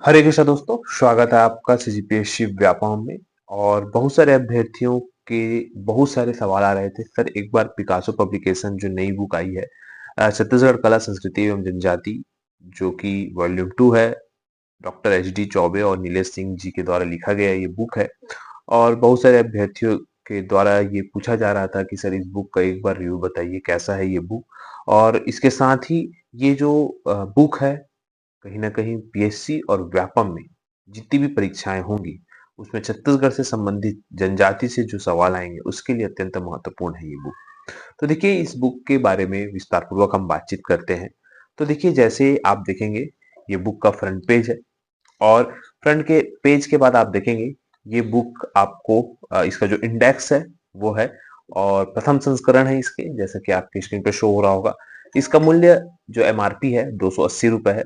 हरे कृष्णा दोस्तों, स्वागत है आपका सीजीपीएससी व्यापम में। और बहुत सारे अभ्यर्थियों के बहुत सारे सवाल आ रहे थे सर, एक बार पिकासो पब्लिकेशन जो नई बुक आई है, छत्तीसगढ़ कला संस्कृति एवं जनजाति, जो कि वॉल्यूम 2 है, डॉक्टर एच डी चौबे और नीलेश सिंह जी के द्वारा लिखा गया ये बुक है। और बहुत सारे अभ्यर्थियों के द्वारा ये पूछा जा रहा था कि सर इस बुक का एक बार रिव्यू बताइए, कैसा है ये बुक। और इसके साथ ही ये जो बुक है, कहीं न कहीं पीएससी और व्यापम में जितनी भी परीक्षाएँ होंगी, उसमें छत्तीसगढ़ से संबंधित जनजाति से जो सवाल आएँगे, उसके लिए अत्यंत महत्वपूर्ण है ये बुक। तो देखिए, इस बुक के बारे में विस्तार पूर्वक हम बातचीत करते हैं। तो देखिए, जैसे आप देखेंगे, ये बुक का फ्रंट पेज है। और फ्रंट के पेज के बाद आप देखेंगे, ये बुक आपको इसका जो इंडेक्स है वो है, और प्रथम संस्करण है इसके, जैसा कि आपकी स्क्रीन पे शो हो रहा होगा। इसका मूल्य जो एमआरपी है 280 रुपए है।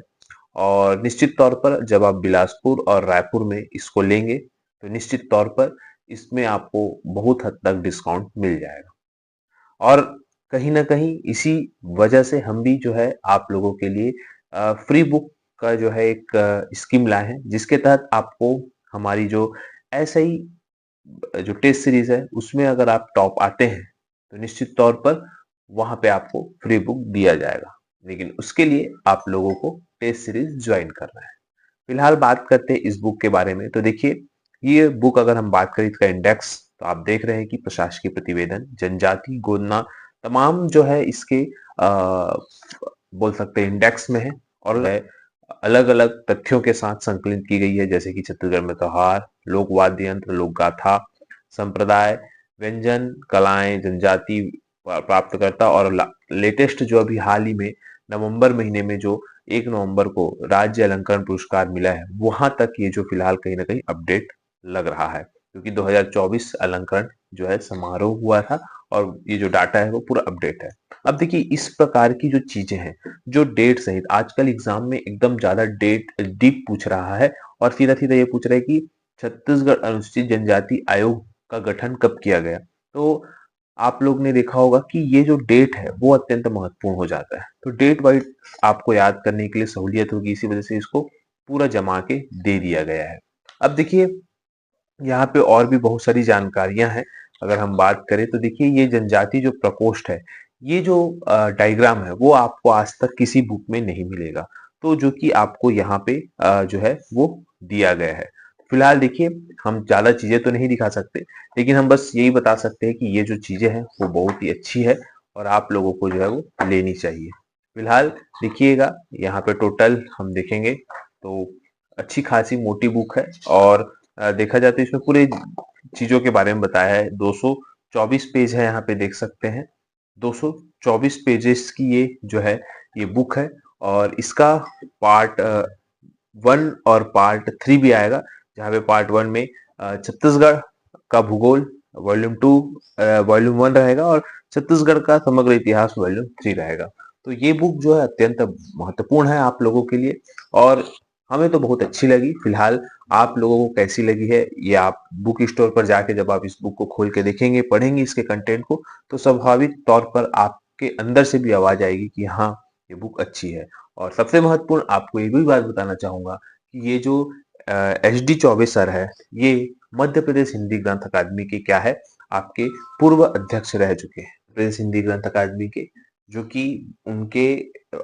और निश्चित तौर पर जब आप बिलासपुर और रायपुर में इसको लेंगे, तो निश्चित तौर पर इसमें आपको बहुत हद तक डिस्काउंट मिल जाएगा। और कहीं न कहीं इसी वजह से हम भी जो है आप लोगों के लिए फ्री बुक का जो है एक स्कीम लाए हैं, जिसके तहत आपको हमारी जो एसआई जो टेस्ट सीरीज है, उसमें अगर आप टॉप आते हैं, तो निश्चित तौर पर वहाँ पे आपको फ्री बुक दिया जाएगा। लेकिन उसके लिए आप लोगों को टेस्ट सीरीज ज्वाइन करना है। फिलहाल बात करते हैं इस बुक के बारे में। तो देखिए, ये बुक अगर हम बात करें इसका इंडेक्स, तो आप देख रहे हैं कि प्रशासकीय प्रतिवेदन, जनजाति, गोदना, तमाम जो है इसके बोल सकते हैं इंडेक्स में है। और अलग अलग तथ्यों के साथ संकलित की गई है, जैसे कि छत्तीसगढ़ में त्योहार, लोक वाद्य यंत्र, लोक गाथा, संप्रदाय, व्यंजन, कलाएं, जनजाति, प्राप्तकर्ता, और लेटेस्ट जो अभी हाल ही में नवंबर महीने में जो 1 नवंबर को राज्य अलंकरण पुरस्कार मिला है, वहां तक ये जो फिलहाल कहीं ना कहीं अपडेट लग रहा है, क्योंकि 2024 अलंकरण जो है समारोह हुआ था, और ये जो डाटा है वो पूरा अपडेट है। अब देखिए, इस प्रकार की जो चीजें हैं, जो डेट सहित आजकल एग्जाम में एकदम ज्यादा डेट डीप पूछ रहा है, और सीधा सीधा ये पूछ रहा है कि छत्तीसगढ़ अनुसूचित जनजाति आयोग का गठन कब किया गया। तो आप लोग ने देखा होगा कि ये जो डेट है वो अत्यंत महत्वपूर्ण हो जाता है, तो डेट वाइज आपको याद करने के लिए सहूलियत होगी, इसी वजह से इसको पूरा जमा के दे दिया गया है। अब देखिए, यहाँ पे और भी बहुत सारी जानकारियां हैं। अगर हम बात करें तो देखिए, ये जनजाति जो प्रकोष्ठ है, ये जो डायग्राम है, वो आपको आज तक किसी बुक में नहीं मिलेगा। तो जो कि आपको यहाँ पे जो है वो दिया गया है। फिलहाल देखिए, हम ज्यादा चीजें तो नहीं दिखा सकते, लेकिन हम बस यही बता सकते हैं कि ये जो चीजें हैं वो बहुत ही अच्छी है, और आप लोगों को जो है वो लेनी चाहिए। फिलहाल देखिएगा, यहाँ पे टोटल हम देखेंगे तो अच्छी खासी मोटी बुक है। और देखा जाए तो इसमें पूरे चीजों के बारे में बताया है। 224 पेज है, यहाँ पे देख सकते हैं। 224 पेजेस की ये जो है ये बुक है। और इसका पार्ट 1 और पार्ट 3 भी आएगा, जहाँ पे पार्ट 1 में छत्तीसगढ़ का भूगोल वॉल्यूम 2, वॉल्यूम 1 रहेगा, और छत्तीसगढ़ का समग्र इतिहास वॉल्यूम 3 रहेगा। तो ये बुक जो है अत्यंत महत्वपूर्ण है आप लोगों के लिए, और हमें तो बहुत अच्छी लगी। फिलहाल आप लोगों को कैसी लगी है, ये आप बुक स्टोर पर जाके जब आप इस बुक को खोल के देखेंगे, पढ़ेंगे इसके कंटेंट को, तो स्वाभाविक तौर पर आपके अंदर से भी आवाज आएगी कि हाँ, ये बुक अच्छी है। और सबसे महत्वपूर्ण आपको ये भी बात बताना चाहूंगा कि ये जो एच डी चौबे सर है, ये मध्य प्रदेश हिंदी ग्रंथ अकादमी के क्या है, आपके पूर्व अध्यक्ष रह चुके हैं प्रदेश हिंदी ग्रंथ अकादमी के, जो कि उनके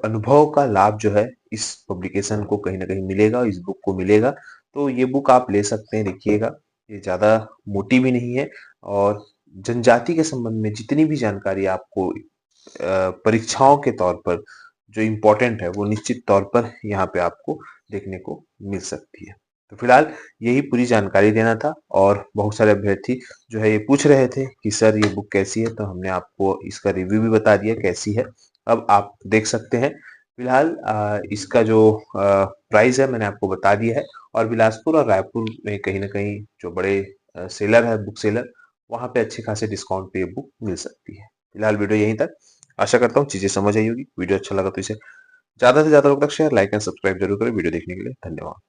अनुभव का लाभ जो है इस पब्लिकेशन को कहीं ना कहीं मिलेगा, इस बुक को मिलेगा। तो ये बुक आप ले सकते हैं, देखिएगा, ये ज्यादा मोटी भी नहीं है। और जनजाति के संबंध में जितनी भी जानकारी आपको परीक्षाओं के तौर पर जो इम्पोर्टेंट है, वो निश्चित तौर पर यहाँ पे आपको देखने को मिल सकती है। तो फिलहाल यही पूरी जानकारी देना था। और बहुत सारे अभ्यर्थी जो है ये पूछ रहे थे कि सर ये बुक कैसी है, तो हमने आपको इसका रिव्यू भी बता दिया कैसी है। अब आप देख सकते हैं। फिलहाल इसका जो प्राइस है मैंने आपको बता दिया है। और बिलासपुर और रायपुर में कहीं ना कहीं जो बड़े सेलर है, बुक सेलर, वहां पे अच्छे खासे डिस्काउंट पे ये बुक मिल सकती है। फिलहाल वीडियो यहीं तक। आशा करता हूँ चीजें समझ आई होगी। वीडियो अच्छा लगा तो इसे ज्यादा से ज्यादा लोग तक शेयर, लाइक एंड सब्सक्राइब जरूर करें। वीडियो देखने के लिए धन्यवाद।